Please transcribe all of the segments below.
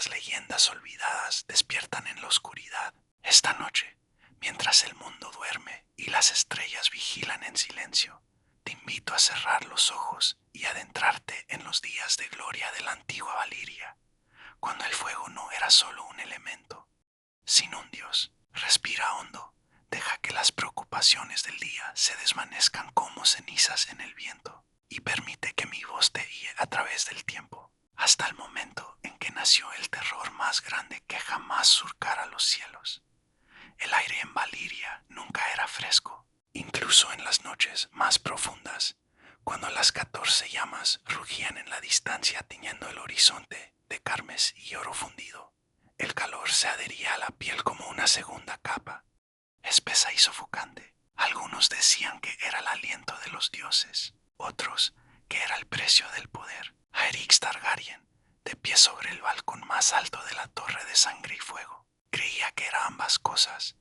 las leyendas olvidadas despiertan en la oscuridad. Esta noche, mientras el mundo duerme y las estrellas vigilan en silencio, te invito a cerrar los ojos y adentrarte en los días de gloria de la antigua Valiria, cuando el fuego no era solo un elemento, sino un dios. Respira hondo, deja que las preocupaciones del día se desvanezcan como cenizas en el viento y permite que mi voz te guíe a través del tiempo, hasta el momento en que nació el terror más grande que jamás surcara los cielos. El aire en Valiria nunca era fresco, incluso en las noches más profundas, cuando las 14 llamas rugían en la distancia tiñendo el horizonte de carmes y oro fundido. El calor se adhería a la piel como una segunda capa, espesa y sofocante. Algunos decían que era el aliento de los dioses, otros que era el precio del poder. Aerys Targaryen, de pie sobre el balcón más alto de la torre de sangre y fuego, creía que era ambas cosas.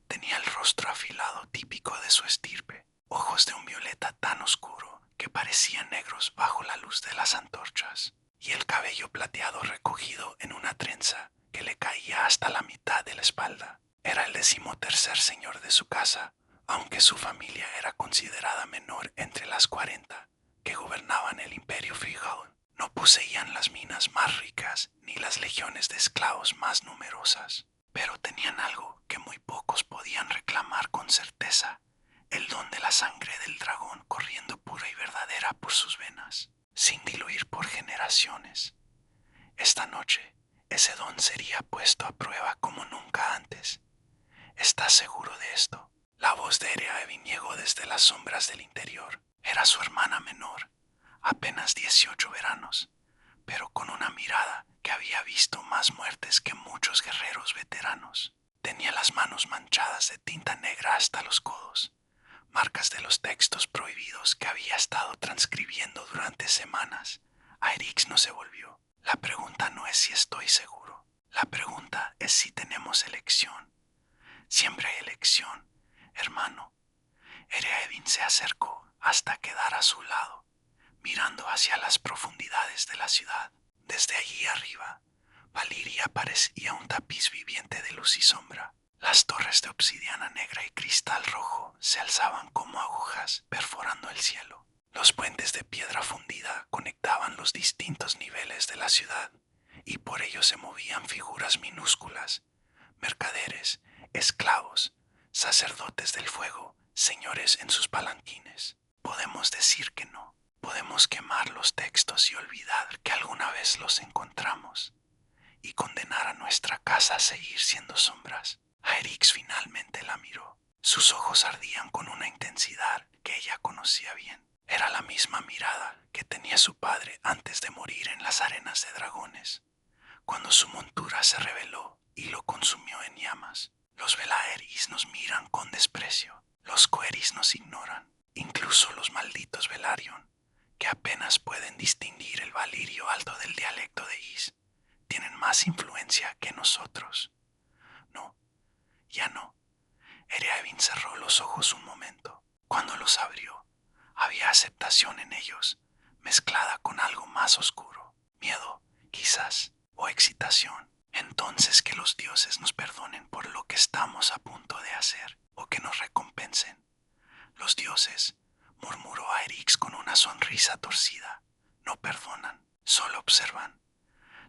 Tenía el rostro afilado típico de su estirpe, ojos de un violeta tan oscuro que parecían negros bajo la luz de las antorchas, y el cabello plateado recogido en una trenza que le caía hasta la mitad de la espalda. Era el 13º señor de su casa, aunque su familia era considerada menor entre las 40 que gobernaban el imperio Freehold. No poseían las minas más ricas ni las legiones de esclavos más numerosas, pero tenían algo que muy pocos podían reclamar con certeza: el don de la sangre del dragón corriendo pura y verdadera por sus venas, sin diluir por generaciones. Esta noche, ese don sería puesto a prueba como nunca antes. ¿Estás seguro de esto? La voz de Ereavin llegó desde las sombras del interior. Era su hermana menor, apenas 18 veranos, pero con una mirada que había visto más muertes que muchos guerreros veteranos. Tenía las manos manchadas de tinta negra hasta los codos, marcas de los textos prohibidos que había estado transcribiendo durante semanas. Aerys no se volvió. La pregunta no es si estoy seguro. La pregunta es si tenemos elección. Siempre hay elección, hermano. Ereavin se acercó hasta quedar a su lado, mirando hacia las profundidades de la ciudad. Desde allí arriba, Valiria parecía un tapiz viviente de luz y sombra. Las torres de obsidiana negra y cristal rojo se alzaban como agujas perforando el cielo. Los puentes de piedra fundida conectaban los distintos niveles de la ciudad, y por ellos se movían figuras minúsculas: mercaderes, esclavos, sacerdotes del fuego, señores en sus palanquines. Podemos decir que no. Podemos quemar los textos y olvidar que alguna vez los encontramos, y condenar a nuestra casa a seguir siendo sombras. Aerys finalmente la miró. Sus ojos ardían con una intensidad que ella conocía bien. Era la misma mirada que tenía su padre antes de morir en las arenas de dragones, cuando su montura se rebeló y lo consumió en llamas. Los Velaeris nos miran con desprecio. Los Coeris nos ignoran. Incluso los malditos Velaryon, que apenas pueden distinguir el valirio alto del dialecto de Ys, tienen más influencia que nosotros. No, ya no. Ereavin cerró los ojos un momento. Cuando los abrió, había aceptación en ellos, mezclada con algo más oscuro. Miedo, quizás, o excitación. Entonces que los dioses nos perdonen por lo que estamos a punto de hacer, o que nos recompensen. Los dioses, murmuró Aerys con una sonrisa torcida, no perdonan, solo observan.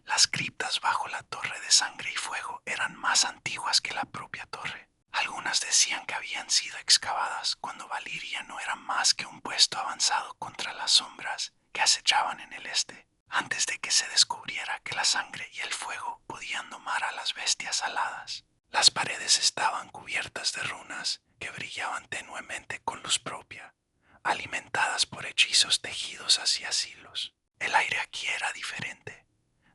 Las criptas bajo la torre de sangre y fuego eran más antiguas que la propia torre. Algunas decían que habían sido excavadas cuando Valiria no era más que un puesto avanzado contra las sombras que acechaban en el este, antes de que se descubriera que la sangre y el fuego podían domar a las bestias aladas. Las paredes estaban cubiertas de runas que brillaban tenuemente con luz propia, alimentadas por hechizos tejidos hacia silos. El aire aquí era diferente,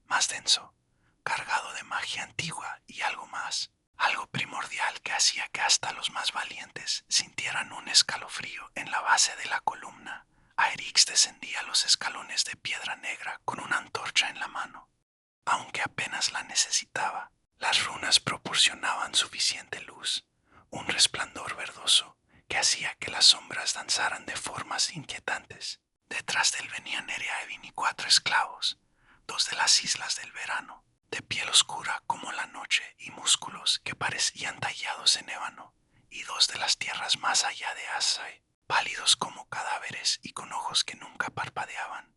más denso, cargado de magia antigua y algo más, algo primordial que hacía que hasta los más valientes sintieran un escalofrío en la base de la columna. Aerys descendía los escalones de piedra negra con una antorcha en la mano, aunque apenas la necesitaba. Las runas proporcionaban suficiente luz, un resplandor verdoso que hacía que las sombras danzaran de formas inquietantes. Detrás de él venían Ereavin y 4 esclavos, 2 de las islas del verano. de piel oscura como la noche y músculos que parecían tallados en ébano, y dos de las tierras más allá de Asai, pálidos como cadáveres y con ojos que nunca parpadeaban.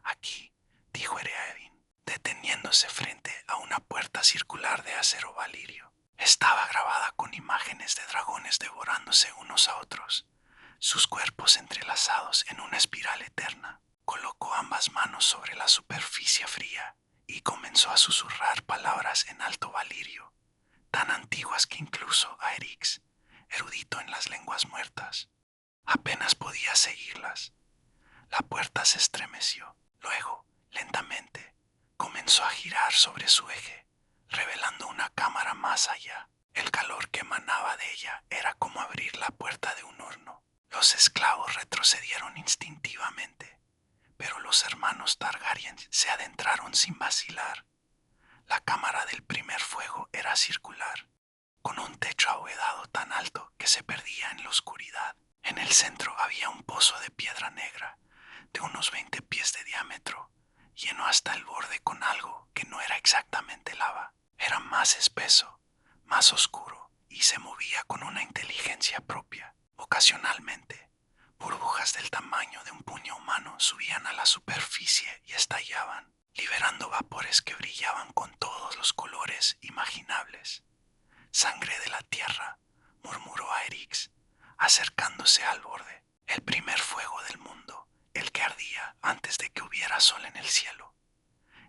Aquí, dijo Ereaevin, deteniéndose frente a una puerta circular de acero valirio. Estaba grabada con imágenes de dragones devorándose unos a otros, sus cuerpos entrelazados en una espiral eterna. Colocó ambas manos sobre la superficie fría y comenzó a susurrar palabras en alto valirio, tan antiguas que incluso Aerix, erudito en las lenguas muertas, apenas podía seguirlas. La puerta se estremeció. Luego, lentamente, comenzó a girar sobre su eje, revelando una cámara más allá. El calor que emanaba de ella era como abrir la puerta de un horno. Los esclavos retrocedieron instintivamente, pero los hermanos Targaryen se adentraron sin vacilar. La cámara del primer fuego era circular, con un techo abovedado tan alto que se perdía en la oscuridad. En el centro había un pozo de piedra negra, de unos 20 pies de diámetro, lleno hasta el borde con algo que no era exactamente lava. Era más espeso, más oscuro, y se movía con una inteligencia propia. Ocasionalmente, burbujas del tamaño de un puño humano subían a la superficie y estallaban, liberando vapores que brillaban con todos los colores imaginables. Sangre de la tierra, murmuró Aerix, acercándose al borde. El primer fuego del mundo, el que ardía antes de que hubiera sol en el cielo.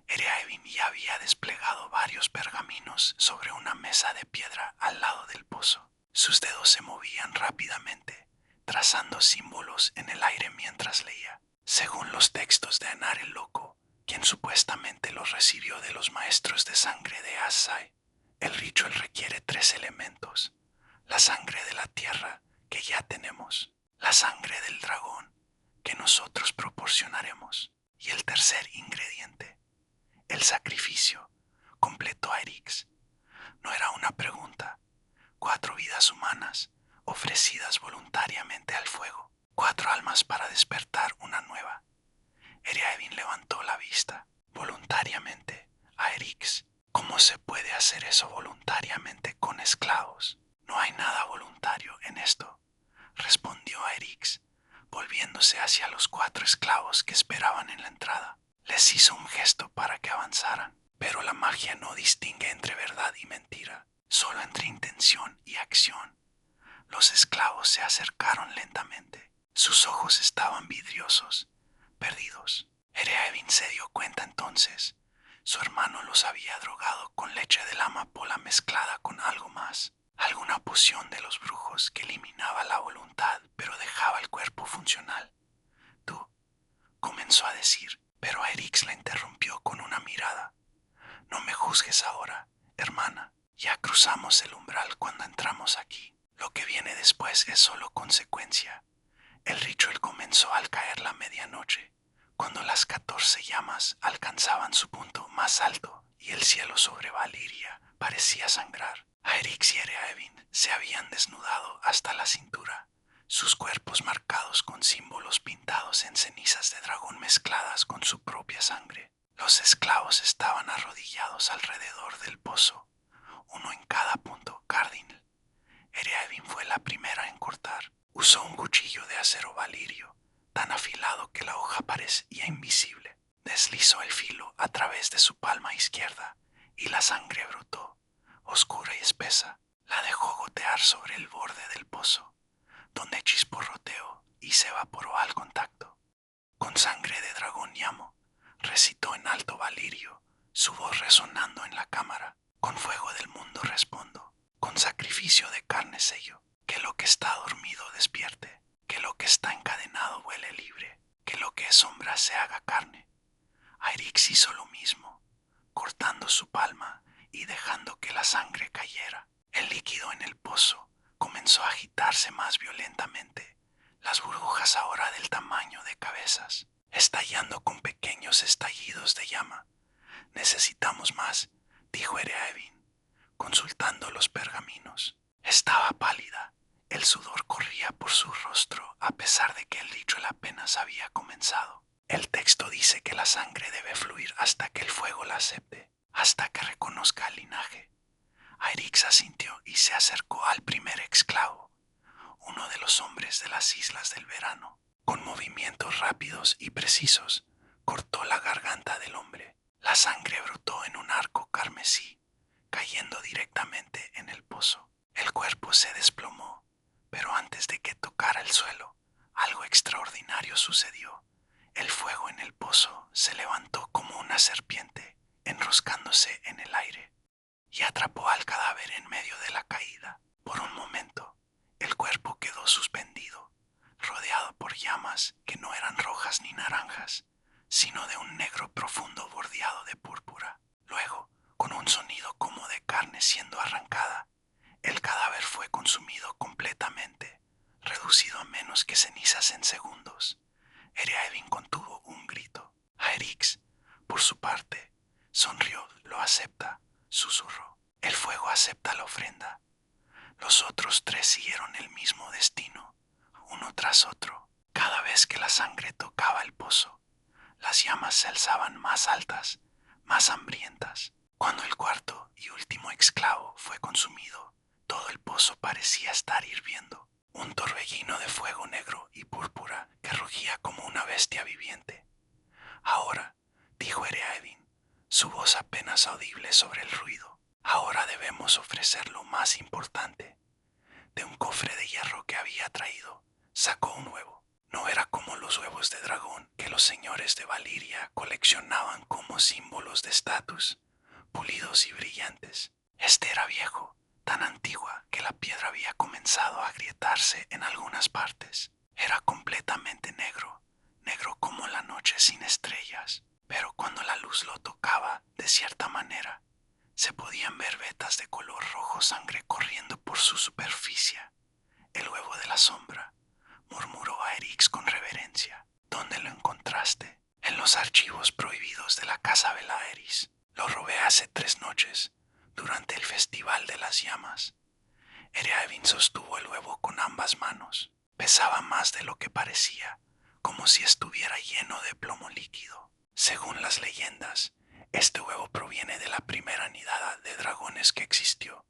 Ereaevin ya había desplegado varios pergaminos sobre una mesa de piedra al lado del pozo. Sus dedos se movían rápidamente, trazando símbolos en el aire mientras leía. Según los textos de Anar el Loco, quien supuestamente los recibió de los maestros de sangre de Asai, el ritual requiere 3 elementos: la sangre de la tierra, que ya tenemos, la sangre del dragón, que nosotros proporcionaremos, y el tercer ingrediente, el sacrificio, completó Aerix. No era una pregunta. 4 vidas humanas, ofrecidas voluntariamente al fuego. 4 almas para despertar una nueva. Ereaevin levantó la vista. Voluntariamente, Aerix. ¿Cómo se puede hacer eso voluntariamente con esclavos? No hay nada voluntario en esto, respondió Aerix, volviéndose hacia los 4 esclavos que esperaban en la entrada. Les hizo un gesto para que avanzaran, pero la magia no distingue entre verdad y mentira, solo entre intención y acción. Los esclavos se acercaron lentamente. Sus ojos estaban vidriosos, perdidos. Ereaevin se dio cuenta entonces. Su hermano los había drogado con leche de la amapola mezclada con algo más, alguna poción de los brujos que eliminaba la voluntad pero dejaba el cuerpo funcional. Tú, comenzó a decir, pero Aerix la interrumpió con una mirada. No me juzgues ahora, hermana. Ya cruzamos el umbral cuando entramos aquí. Lo que viene después es solo consecuencia. El ritual comenzó al caer la medianoche, cuando las 14 llamas alcanzaban su punto más alto y el cielo sobre Valiria parecía sangrar. Aerix y Ereaevin se habían desnudado hasta la cintura, sus cuerpos marcados con símbolos pintados en cenizas de dragón mezcladas con su propia sangre. Los esclavos estaban arrodillados alrededor del pozo, uno en cada punto cardinal. Ereaevin fue la primera en cortar. Usó un cuchillo de acero valirio, tan afilado que la hoja parecía invisible. Deslizó el filo a través de su palma izquierda y la sangre brotó, oscura y espesa. La dejó gotear sobre el borde del pozo, donde chisporroteó y se evaporó al contacto. Con sangre de dragón llamo, recitó en alto valirio, su voz resonando en la cámara. Con fuego del mundo respondo, con sacrificio de carne sello, que lo que está dormido despierte, que lo que está encadenado vuele libre, que lo que es sombra se haga carne. Aerix hizo lo mismo, cortando su palma y dejando que la sangre cayera. El líquido en el pozo comenzó a agitarse más violentamente, las burbujas ahora del tamaño de cabezas, estallando con pequeños estallidos de llama. Necesitamos más, dijo Ereaevin, consultando los pergaminos. Estaba pálida, el sudor corría por su rostro a pesar de que el ritual apenas había comenzado. El texto dice que la sangre debe fluir hasta que el fuego la acepte. hasta que reconozca el linaje. Aerix asintió y se acercó al primer esclavo, uno de los hombres de las Islas del Verano. Con movimientos rápidos y precisos, cortó la garganta del hombre. La sangre brotó en un arco carmesí, cayendo directamente en el pozo. El cuerpo se desplomó, pero antes de que tocara el suelo, algo extraordinario sucedió. El fuego en el pozo se levantó como una serpiente, enroscándose en el aire, y atrapó al cadáver en medio de la caída. Por un momento, el cuerpo quedó suspendido, rodeado por llamas que no eran rojas ni naranjas, sino de un negro profundo bordeado de púrpura. Luego, con un sonido como de carne siendo arrancada, el cadáver fue consumido completamente, reducido a menos que cenizas en segundos. Eriaevin contuvo un grito. Aerix, por su parte, sonrió. Lo acepta, susurró. El fuego acepta la ofrenda. Los otros tres siguieron el mismo destino, uno tras otro. Cada vez que la sangre tocaba el pozo, las llamas se alzaban más altas, más hambrientas. Cuando el cuarto y último esclavo fue consumido, todo el pozo parecía estar hirviendo. Un torbellino de fuego negro y púrpura que rugía como una bestia viviente. Ahora, dijo Eriaevin, su voz apenas audible sobre el ruido. Ahora debemos ofrecer lo más importante. De un cofre de hierro que había traído, sacó un huevo. No era como los huevos de dragón que los señores de Valiria coleccionaban como símbolos de estatus, pulidos y brillantes. Este era viejo, tan antigua que la piedra había comenzado a agrietarse en algunas partes. Era completamente negro, negro como la noche sin estrellas. Pero cuando la luz lo tocaba, de cierta manera, se podían ver vetas de color rojo sangre corriendo por su superficie. El huevo de la sombra, murmuró Aerix con reverencia. ¿Dónde lo encontraste? En los archivos prohibidos de la casa Belaeris. Lo robé hace 3 noches, durante el Festival de las Llamas. Eriaevin sostuvo el huevo con ambas manos. Pesaba más de lo que parecía, como si estuviera lleno de plomo líquido. Según las leyendas, este huevo proviene de la primera nidada de dragones que existió,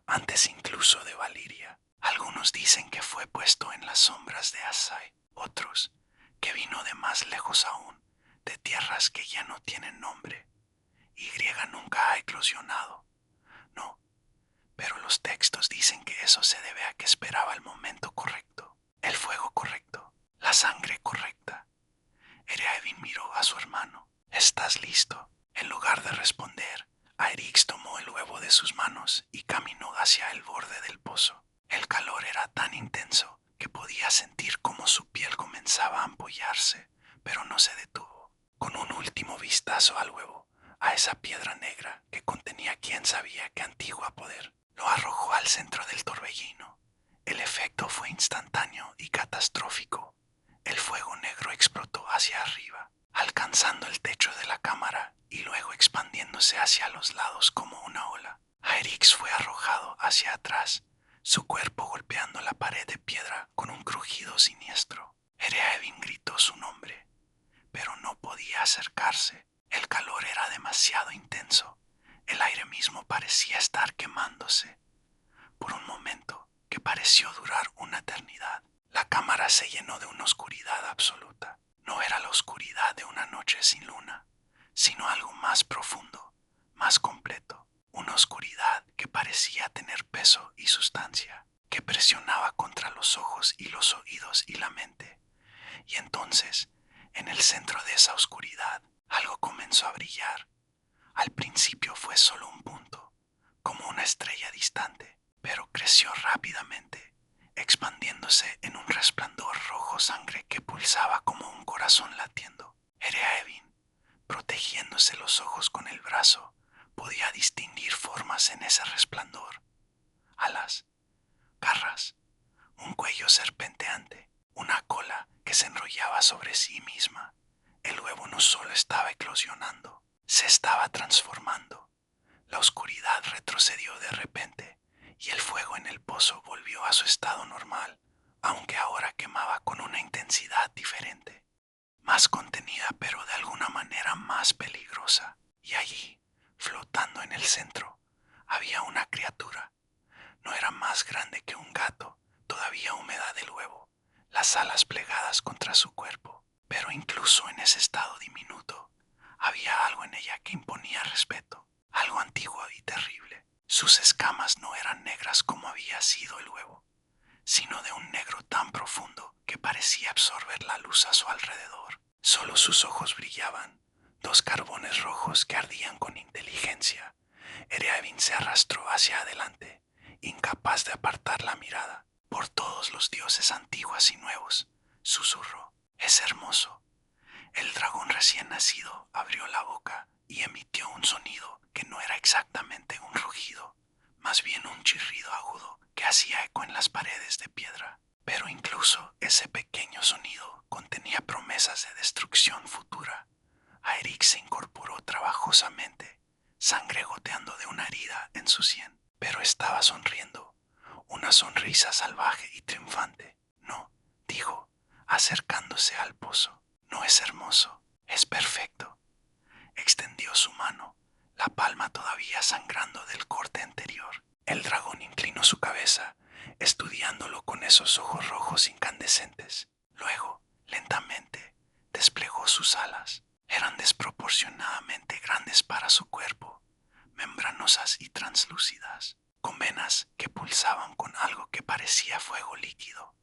antes incluso de Valiria. Algunos dicen que fue puesto en las sombras de Asai, otros que vino de más lejos aún, de tierras que ya no tienen nombre. Y nunca ha eclosionado. No, pero los textos dicen que eso se debe a que esperaba el momento correcto, el fuego correcto, la sangre correcta. Eriaevin miró a su hermano. ¿Estás listo? En lugar de responder, Aerix tomó el huevo de sus manos y caminó hacia el borde del pozo. El calor era tan intenso que podía sentir cómo su piel comenzaba a ampollarse, pero no se detuvo. Con un último vistazo al huevo, a esa piedra negra que contenía quién sabía qué antigua poder, lo arrojó al centro del torbellino. El efecto fue instantáneo y catastrófico. El fuego negro explotó hacia arriba, alcanzando el techo de la cámara y luego expandiéndose hacia los lados como una ola. Aerix fue arrojado hacia atrás, su cuerpo golpeando la pared de piedra con un crujido siniestro. Eriaevin gritó su nombre, pero no podía acercarse. El calor era demasiado intenso. El aire mismo parecía estar quemándose. Por un momento, que pareció durar una eternidad, la cámara se llenó de una oscuridad absoluta. No era la oscuridad de una noche sin luna, sino algo más profundo, más completo. Una oscuridad que parecía tener peso y sustancia, que presionaba contra los ojos y los oídos y la mente. Y entonces, en el centro de esa oscuridad, algo comenzó a brillar. Al principio fue solo un punto, como una estrella distante, pero creció rápidamente, expandiéndose en un resplandor rojo sangre que pulsaba como un corazón latiendo. Eriaevin, protegiéndose los ojos con el brazo, podía distinguir formas en ese resplandor. Alas, garras, un cuello serpenteante, una cola que se enrollaba sobre sí misma. El huevo no solo estaba eclosionando, se estaba transformando. La oscuridad retrocedió de repente y el fuego en el pozo volvió a su estado normal, aunque ahora quemaba con una intensidad diferente, más contenida pero de alguna manera más peligrosa. Y allí, flotando flotando en el centro, había una criatura. No era más grande que un gato, todavía húmeda del huevo, las alas plegadas contra su cuerpo. Pero incluso en ese estado diminuto, había algo en ella que imponía respeto, algo antiguo y terrible. Sus escamas no eran negras como había sido el huevo, sino de un negro tan profundo que parecía absorber la luz a su alrededor. Solo sus ojos brillaban, dos carbones rojos que ardían con inteligencia. Eriavin se arrastró hacia adelante, incapaz de apartar la mirada. Por todos los dioses antiguos y nuevos, susurró, es hermoso. El dragón recién nacido abrió la boca y emitió un sonido que no era exactamente un rugido, más bien un chirrido agudo que hacía eco en las paredes de piedra. Pero incluso ese pequeño sonido contenía promesas de destrucción futura. Aerix se incorporó trabajosamente, sangre goteando de una herida en su sien, pero estaba sonriendo, una sonrisa salvaje y triunfante. No, dijo, acercándose al pozo. No es hermoso, es perfecto. Extendió su mano, la palma todavía sangrando del corte anterior. El dragón inclinó su cabeza, estudiándolo con esos ojos rojos incandescentes. Luego, lentamente, desplegó sus alas. Eran desproporcionadamente grandes para su cuerpo, membranosas y translúcidas, con venas que pulsaban con algo que parecía fuego líquido.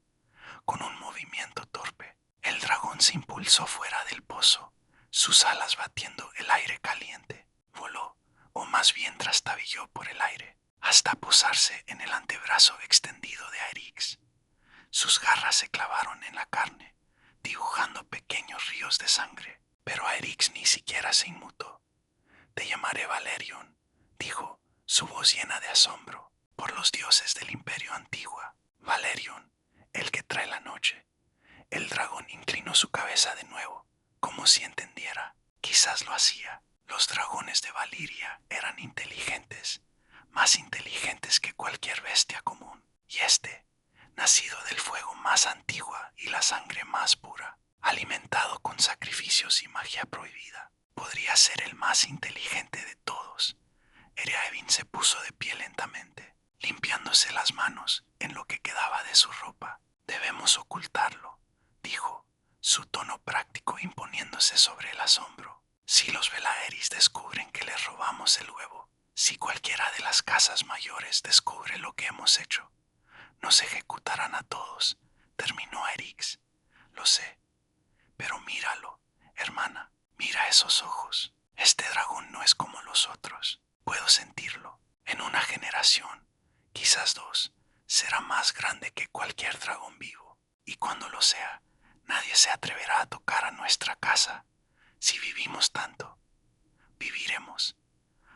Con un movimiento torpe, el dragón se impulsó fuera del pozo, sus alas batiendo el aire caliente. Voló, o más bien trastabilló por el aire, hasta posarse en el antebrazo extendido de Aerix. Sus garras se clavaron en la carne, dibujando pequeños ríos de sangre, pero Aerix ni siquiera se inmutó. Te llamaré Valerion, dijo, su voz llena de asombro, por los dioses del Imperio Antigua. Valerion, el que trae la noche. El dragón inclinó su cabeza de nuevo, como si entendiera. Quizás lo hacía. Los dragones de Valiria eran inteligentes, más inteligentes que cualquier bestia común. Y nacido del fuego más antigua y la sangre más pura, alimentado con sacrificios y magia prohibida, podría ser el más inteligente de todos. Eriavin se puso de pie lentamente, limpiándose las manos en lo que quedaba de su ropa. Debemos ocultarlo, dijo, su tono práctico imponiéndose sobre el asombro. Si los Velaeris descubren que les robamos el huevo, si cualquiera de las casas mayores descubre lo que hemos hecho, nos ejecutarán a todos, terminó Aerix. Lo sé, pero míralo, hermana, mira esos ojos. Este dragón no es como los otros. Puedo sentirlo. En una generación, quizás dos, será más grande que cualquier dragón vivo. Y cuando lo sea, nadie se atreverá a tocar a nuestra casa. Si vivimos tanto, viviremos.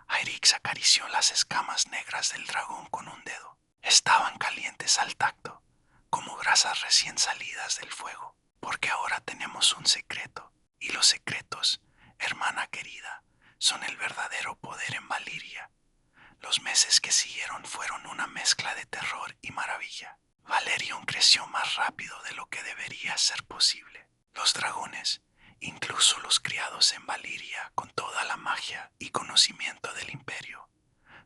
Aerix acarició las escamas negras del dragón con un dedo. Estaban calientes al tacto, como brasas recién salidas del fuego, porque ahora tenemos un secreto, y los secretos, hermana querida, son el verdadero poder en Valiria. Los meses que siguieron fueron una mezcla de terror y maravilla. Valerion creció más rápido de lo que debería ser posible. Los dragones, incluso los criados en Valiria con toda la magia y conocimiento del imperio,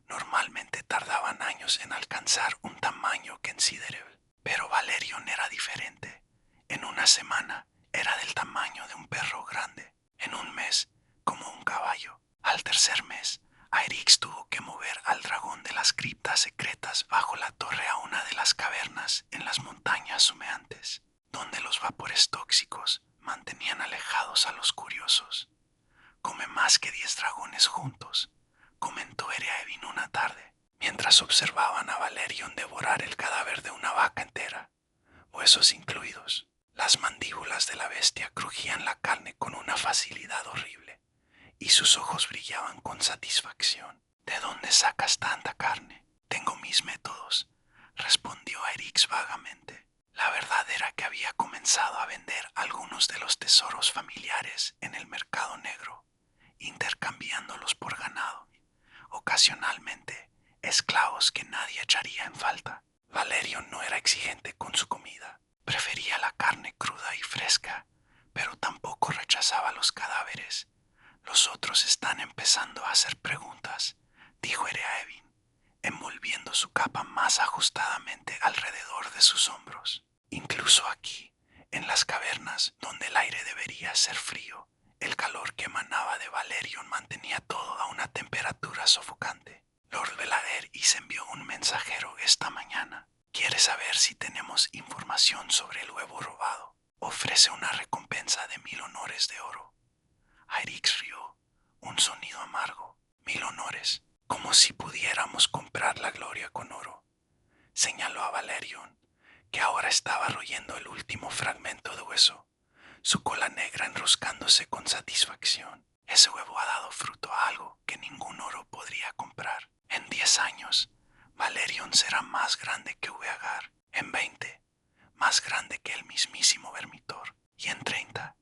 normalmente tardaban años en alcanzar un tamaño considerable. Pero Valerion era diferente. En una semana era del tamaño de un perro grande. En un mes, como un caballo. Al tercer mes, Aerix tuvo que mover al dragón de las criptas secretas bajo la torre a una de las cavernas en las montañas humeantes, donde los vapores tóxicos mantenían alejados a los curiosos. Come más que 10 dragones juntos, comentó Eriavin una tarde, mientras observaban a Valerion devorar el cadáver de una vaca entera, huesos incluidos. Las mandíbulas de la bestia crujían la carne con una facilidad horrible, y sus ojos brillaban con satisfacción. ¿De dónde sacas tanta carne? Tengo mis métodos, respondió Aerix vagamente. La verdad era que había comenzado a vender algunos de los tesoros familiares en el mercado negro, intercambiándolos por ganado, ocasionalmente esclavos que nadie echaría en falta. Valerion no era exigente con su comida. Prefería la carne cruda y fresca, pero tampoco rechazaba los cadáveres. Los otros están empezando a hacer preguntas, dijo Ereaevin, envolviendo su capa más ajustadamente alrededor de sus hombros. Incluso aquí, en las cavernas donde el aire debería ser frío, el calor que emanaba de Valerion mantenía todo a una temperatura sofocante. Lord Belaer envió un mensajero esta mañana. Quiere saber si tenemos información sobre el huevo robado. Ofrece una recompensa de 1000 honores de oro. Aerys rió, un sonido amargo. 1000 honores, como si pudiéramos comprar la gloria con oro. Señaló a Valerion, que ahora estaba royendo el último fragmento de hueso, su cola negra enroscándose con satisfacción. Ese huevo ha dado fruto a algo que ningún oro podría comprar. En 10 años, Valerion será más grande que Ueagar. En 20, más grande que el mismísimo Vermitor. Y en 30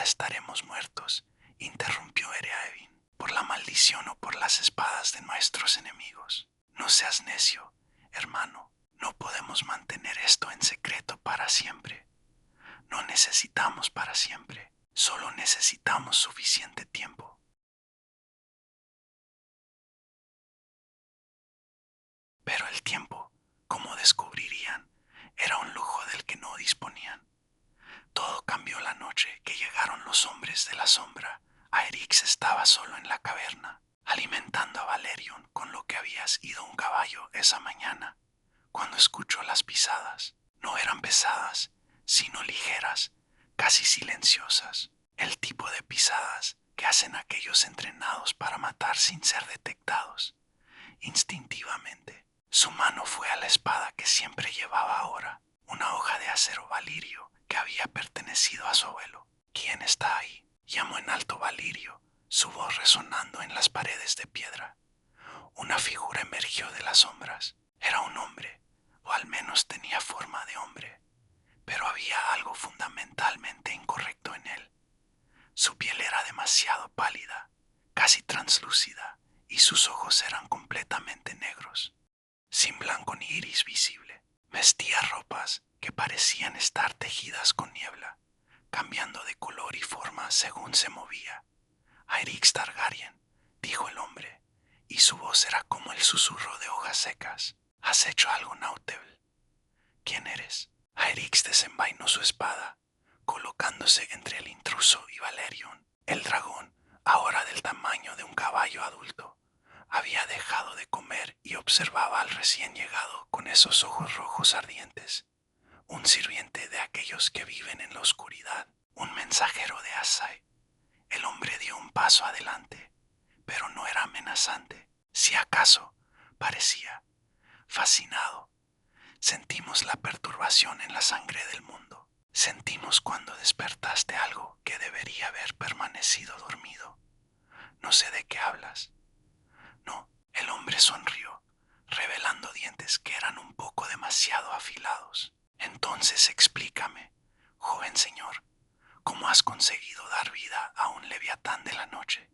estaremos muertos, interrumpió Ereaevin, por la maldición o por las espadas de nuestros enemigos. No seas necio, hermano. No podemos mantener esto en secreto para siempre. No necesitamos para siempre. Solo necesitamos suficiente tiempo. Pero el tiempo, como descubrirían, era un lujo del que no disponían. Todo cambió la noche que llegaron los hombres de la sombra. Aerys estaba solo en la caverna, alimentando a Valerion con lo que había ido un caballo esa mañana, cuando escuchó las pisadas. No eran pesadas, sino ligeras, casi silenciosas. El tipo de pisadas que hacen aquellos entrenados para matar sin ser detectados. Instintivamente, su mano fue a la espada que siempre llevaba ahora, una hoja de acero valirio que había pertenecido a su abuelo. ¿Quién está ahí?, llamó en alto Valirio, su voz resonando en las paredes de piedra. Una figura emergió de las sombras. Era un hombre, o al menos tenía forma de hombre, pero había algo fundamentalmente incorrecto en él. Su piel era demasiado pálida, casi translúcida, y sus ojos eran completamente negros, sin blanco ni iris visible. Vestía ropas que parecían estar tejidas con niebla, cambiando de color y forma según se movía. Aerys Targaryen, dijo el hombre, y su voz era como el susurro de hojas secas. ¿Has hecho algo, Nautebel? ¿Quién eres? Aerys desenvainó su espada, colocándose entre el intruso y Valerion. El dragón, ahora del tamaño de un caballo adulto, había dejado de comer y observaba al recién llegado con esos ojos rojos ardientes. Un sirviente de aquellos que viven en la oscuridad, un mensajero de Asai. El hombre dio un paso adelante, pero no era amenazante. Si acaso, parecía fascinado. Sentimos la perturbación en la sangre del mundo. Sentimos cuando despertaste algo que debería haber permanecido dormido. No sé de qué hablas. No, el hombre sonrió, revelando dientes que eran un poco demasiado afilados. Entonces explícame, joven señor, ¿cómo has conseguido dar vida a un leviatán de la noche?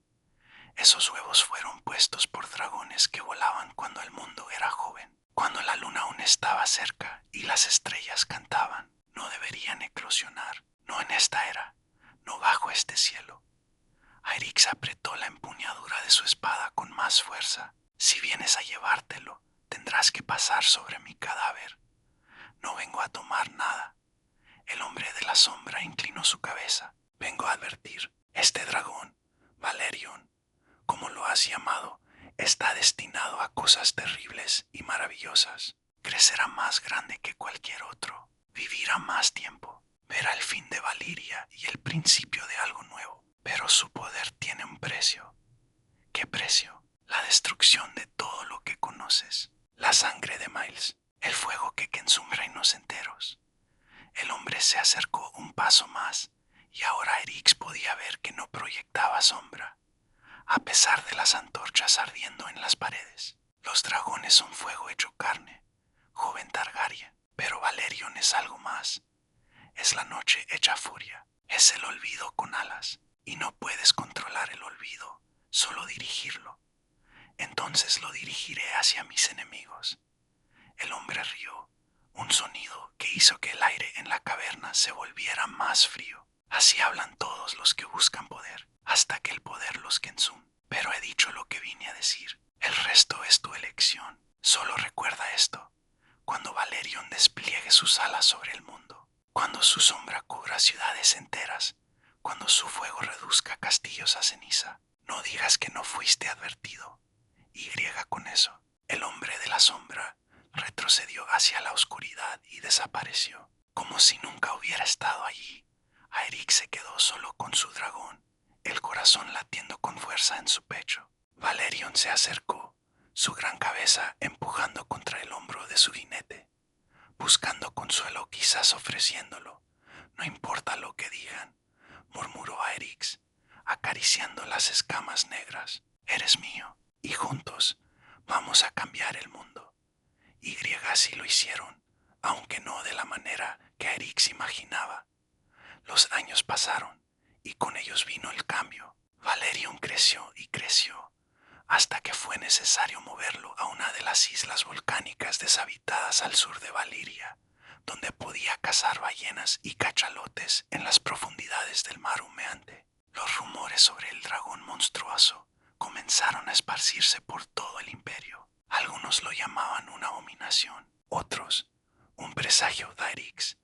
Esos huevos fueron puestos por dragones que volaban cuando el mundo era joven, cuando la luna aún estaba cerca y las estrellas cantaban. No deberían eclosionar, no en esta era, no bajo este cielo. Aerys apretó la empuñadura de su espada con más fuerza. Si vienes a llevártelo, tendrás que pasar sobre mi cadáver. No vengo a tomar nada. El hombre de la sombra inclinó su cabeza. Vengo a advertir, este dragón, Valerion, como lo has llamado, está destinado a cosas terribles y maravillosas. Crecerá más grande que cualquier otro. Vivirá más tiempo. Verá el fin de Valiria y el principio de algo nuevo. Pero su poder tiene un precio. ¿Qué precio? La destrucción de todo lo que conoces. La sangre de Miles. El fuego que consume reinos enteros. El hombre se acercó un paso más, y ahora Aerys podía ver que no proyectaba sombra, a pesar de las antorchas ardiendo en las paredes. Los dragones son fuego hecho carne, joven Targaryen, pero Valerion es algo más. Es la noche hecha furia, es el olvido con alas, y no puedes controlar el olvido, solo dirigirlo. Entonces lo dirigiré hacia mis enemigos. El hombre rió, un sonido que hizo que el aire en la caverna se volviera más frío. Así hablan todos los que buscan poder, hasta que el poder los consume. Pero he dicho lo que vine a decir. El resto es tu elección. Solo recuerda esto. Cuando Valerion despliegue sus alas sobre el mundo, cuando su sombra cubra ciudades enteras, cuando su fuego reduzca castillos a ceniza, no digas que no fuiste advertido. Y con eso, el hombre de la sombra retrocedió hacia la oscuridad y desapareció, como si nunca hubiera estado allí. Aeric se quedó solo con su dragón, el corazón latiendo con fuerza en su pecho. Valerion se acercó, su gran cabeza empujando contra el hombro de su jinete, buscando consuelo, quizás ofreciéndolo. No importa lo que digan, murmuró Aerix, acariciando las escamas negras. Eres mío, y juntos vamos a cambiar el mundo. Y sí lo hicieron, aunque no de la manera que Aerix imaginaba. Los años pasaron, y con ellos vino el cambio. Valerion creció y creció, hasta que fue necesario moverlo a una de las islas volcánicas deshabitadas al sur de Valiria, donde podía cazar ballenas y cachalotes en las profundidades del mar humeante. Los rumores sobre el dragón monstruoso comenzaron a esparcirse por todo el imperio. Algunos lo llamaban una abominación, otros un presagio de Aerix.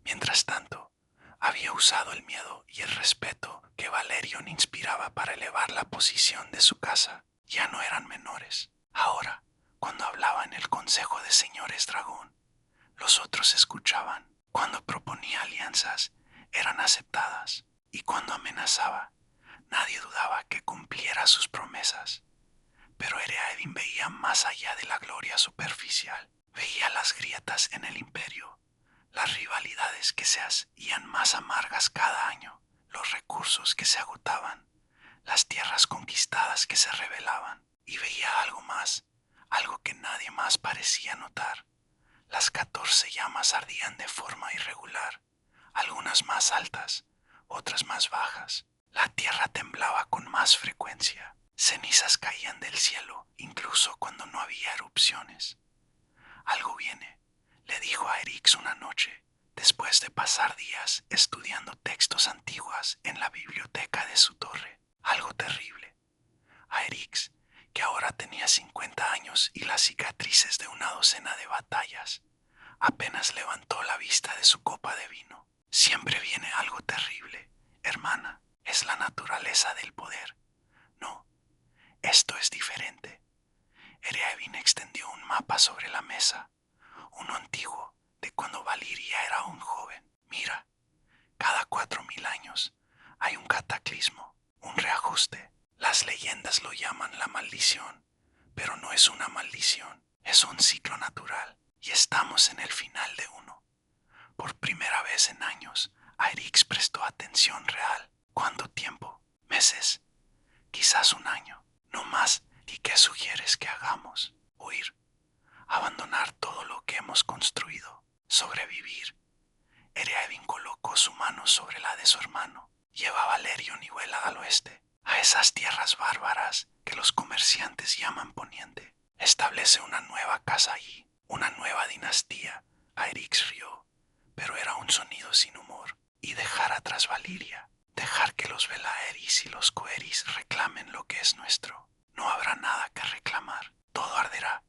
Mientras tanto, había usado el miedo y el respeto que Valerion inspiraba para elevar la posición de su casa. Ya no eran menores. Ahora, cuando hablaba en el Consejo de Señores Dragón, los otros escuchaban. Cuando proponía alianzas, eran aceptadas. Y cuando amenazaba, nadie dudaba que cumpliera sus promesas. Pero Ereaedin veía más allá de la gloria superficial. Veía las grietas en el imperio, las rivalidades que se hacían más amargas cada año, los recursos que se agotaban, las tierras conquistadas que se rebelaban. Y veía algo más, algo que nadie más parecía notar. Las 14 llamas ardían de forma irregular, algunas más altas, otras más bajas. La tierra temblaba con más frecuencia. Cenizas caían del cielo, incluso cuando no había erupciones. Algo viene, le dijo a Aerix una noche, después de pasar días estudiando textos antiguos en la biblioteca de su torre. Algo terrible. Aerix, que ahora tenía 50 años y las cicatrices de una docena de batallas, apenas levantó la vista de su copa de vino. Siempre viene algo terrible, hermana. Es la naturaleza del poder. No, esto es diferente. Ereavin extendió un mapa sobre la mesa, uno antiguo, de cuando Valiria era un joven. Mira, cada 4000 años hay un cataclismo, un reajuste. Las leyendas lo llaman la maldición, pero no es una maldición, es un ciclo natural. Y estamos en el final de uno. Por primera vez en años, Aerix prestó atención real. ¿Cuánto tiempo? ¿Meses? Quizás un año, no más. ¿Y qué sugieres que hagamos? Huir, abandonar todo lo que hemos construido, sobrevivir. Ereavin colocó su mano sobre la de su hermano. Lleva a Valerion y vuela al oeste, a esas tierras bárbaras que los comerciantes llaman Poniente. Establece una nueva casa allí, una nueva dinastía. Aerix rió, pero era un sonido sin humor. Y dejar atrás Valiria, dejar que los Velaeris y los Coeris reclamen lo que es nuestro. No habrá nada que reclamar, todo arderá.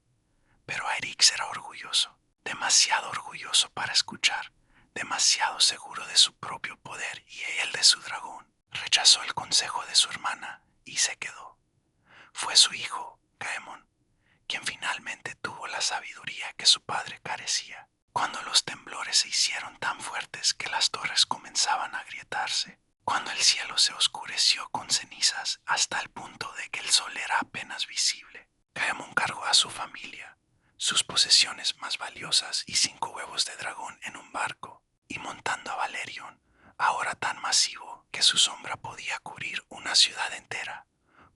Pero Aerix era orgulloso, demasiado orgulloso para escuchar, demasiado seguro de su propio poder y el de su dragón. Rechazó el consejo de su hermana y se quedó. Fue su hijo, Gaemon, quien finalmente tuvo la sabiduría que su padre carecía. Cuando los temblores se hicieron tan fuertes que las torres comenzaban a agrietarse, cuando el cielo se oscureció con cenizas hasta el punto de que el sol era apenas visible, Gaemon cargó a su familia, sus posesiones más valiosas y 5 huevos de dragón en un barco, y montando a Valerion, ahora tan masivo que su sombra podía cubrir una ciudad entera,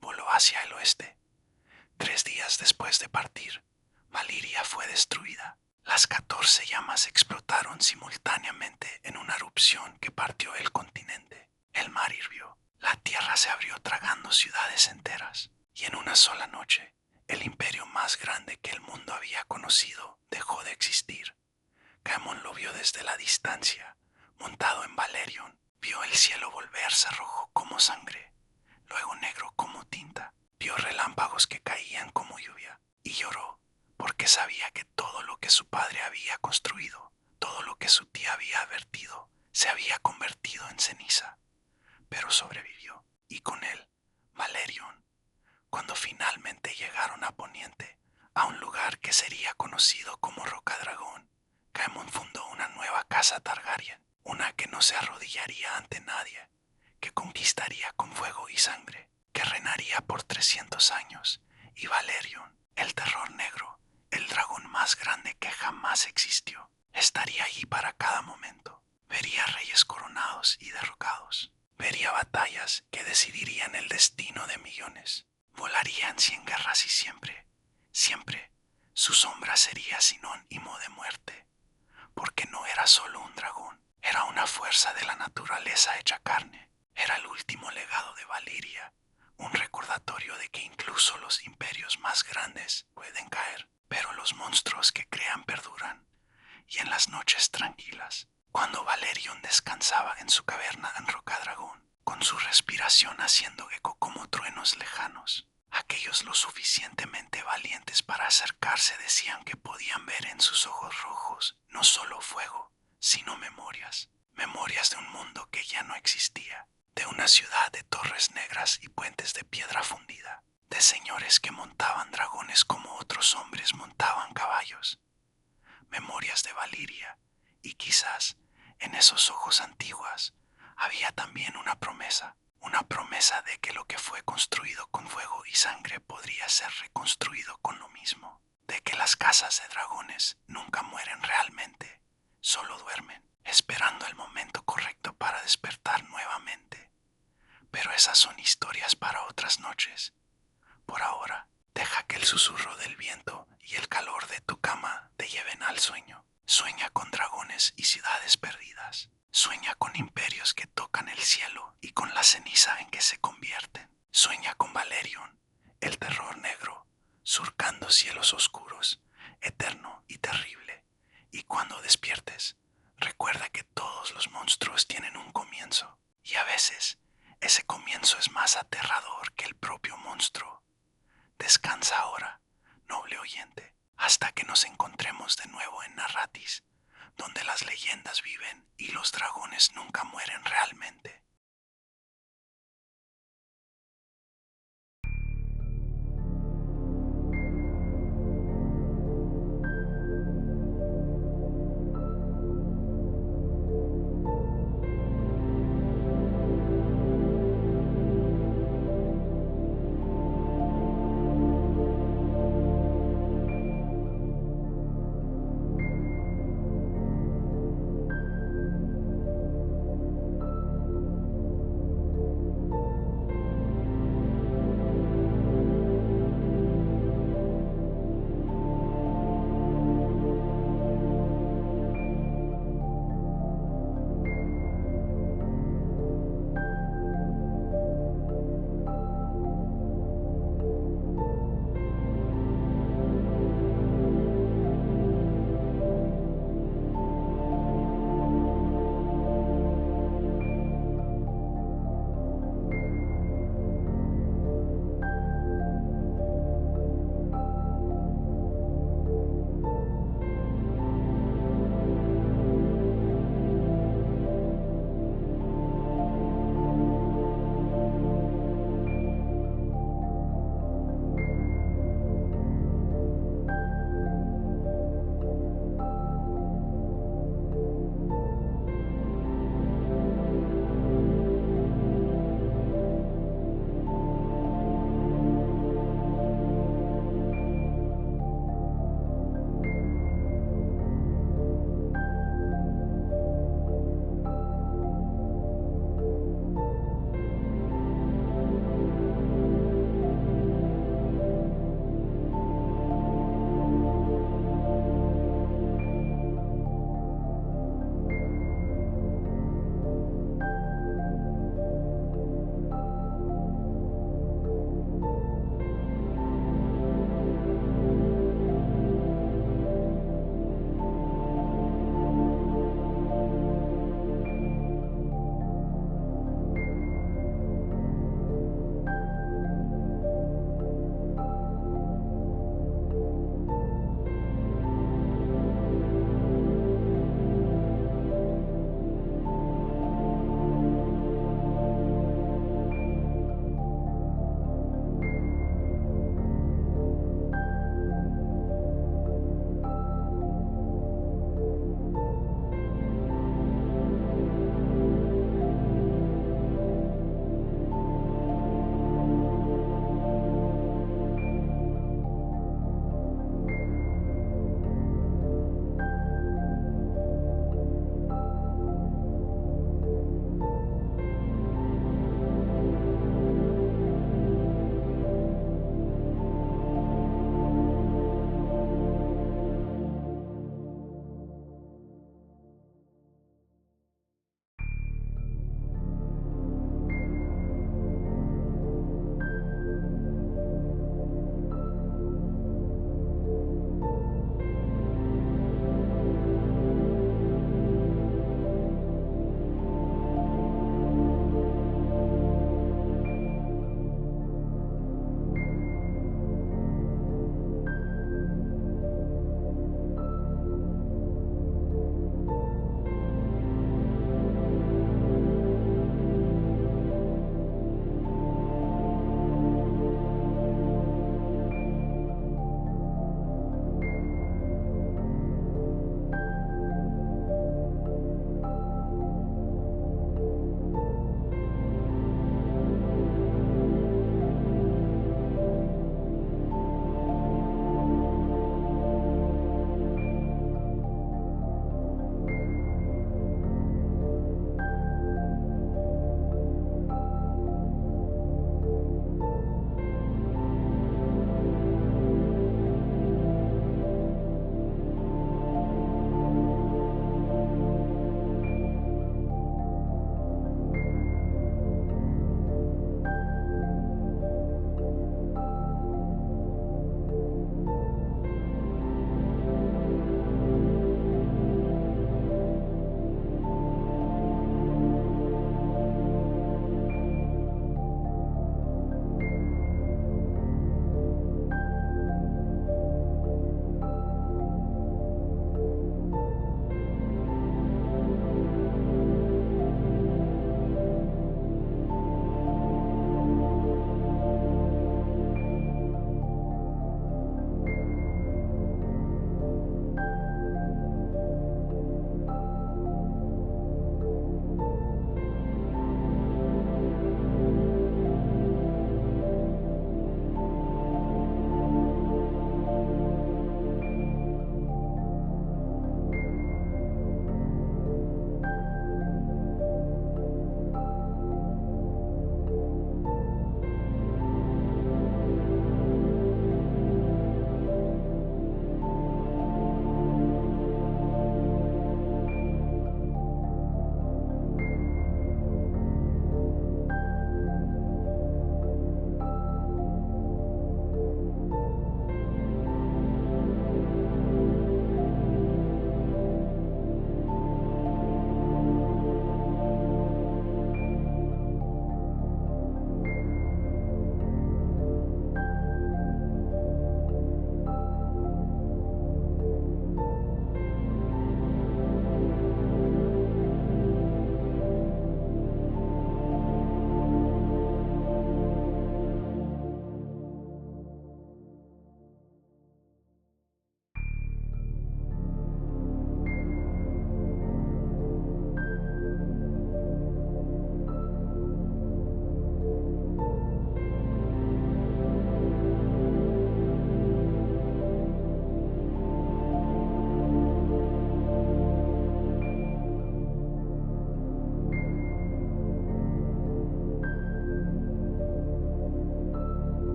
voló hacia el oeste. 3 días después de partir, Valiria fue destruida. Las 14 llamas explotaron simultáneamente en una erupción que partió el continente. El mar hirvió, la tierra se abrió tragando ciudades enteras, y en una sola noche, el imperio más grande que el mundo había conocido dejó de existir. Gaemon lo vio desde la distancia, montado en Valerion. Vio el cielo volverse rojo como sangre, luego negro como tinta. sabía que todo lo que su padre había construido, todo lo que su tía había advertido, se había convertido en ceniza. Pero sobrevivió, y con él, Valerion. Cuando finalmente llegaron a Poniente, a un lugar que sería conocido como Rocadragón, Caemon fundó una nueva casa Targaryen, una que no se arrodillaría ante nadie, que conquistaría con fuego y sangre, que reinaría por 300 años, y Valerion, el terror negro, el dragón más grande que jamás existió, estaría allí para cada momento. Vería reyes coronados y derrocados. Vería batallas que decidirían el destino de millones. Volarían 100 guerras y siempre, siempre, su sombra sería sinónimo de muerte. Porque no era solo un dragón, era una fuerza de la naturaleza hecha carne. Era el último legado de Valiria, un recordatorio de que incluso los imperios más grandes pueden caer, pero los monstruos que crean perduran. Y en las noches tranquilas, cuando Valerion descansaba en su caverna en Rocadragón, con su respiración haciendo eco como truenos lejanos, aquellos lo suficientemente valientes para acercarse decían que podían ver en sus ojos rojos no solo fuego, sino memorias, memorias de un mundo que ya no existía, de una ciudad de torres negras y puentes de piedra fundida, de señores que montaban dragones como otros hombres montaban caballos, memorias de Valiria, y quizás en esos ojos antiguos había también una promesa de que lo que fue construido con fuego y sangre podría ser reconstruido con lo mismo, de que las casas de dragones nunca mueren realmente, solo duermen, esperando el momento correcto para despertar nuevamente. Pero esas son historias para otras noches. Por ahora, deja que el susurro del viento y el calor de tu cama te lleven al sueño. Sueña con dragones y ciudades perdidas. Sueña con imperios que tocan el cielo y con la ceniza en que se convierten. Sueña con Valerion, el terror negro, surcando cielos oscuros, eterno y terrible. Y cuando despiertes, recuerda que todos los monstruos tienen un comienzo. Y a veces, ese comienzo es más aterrador que el propio monstruo. Descansa ahora, noble oyente, hasta que nos encontremos de nuevo en Narratis, donde las leyendas viven y los dragones nunca mueren realmente.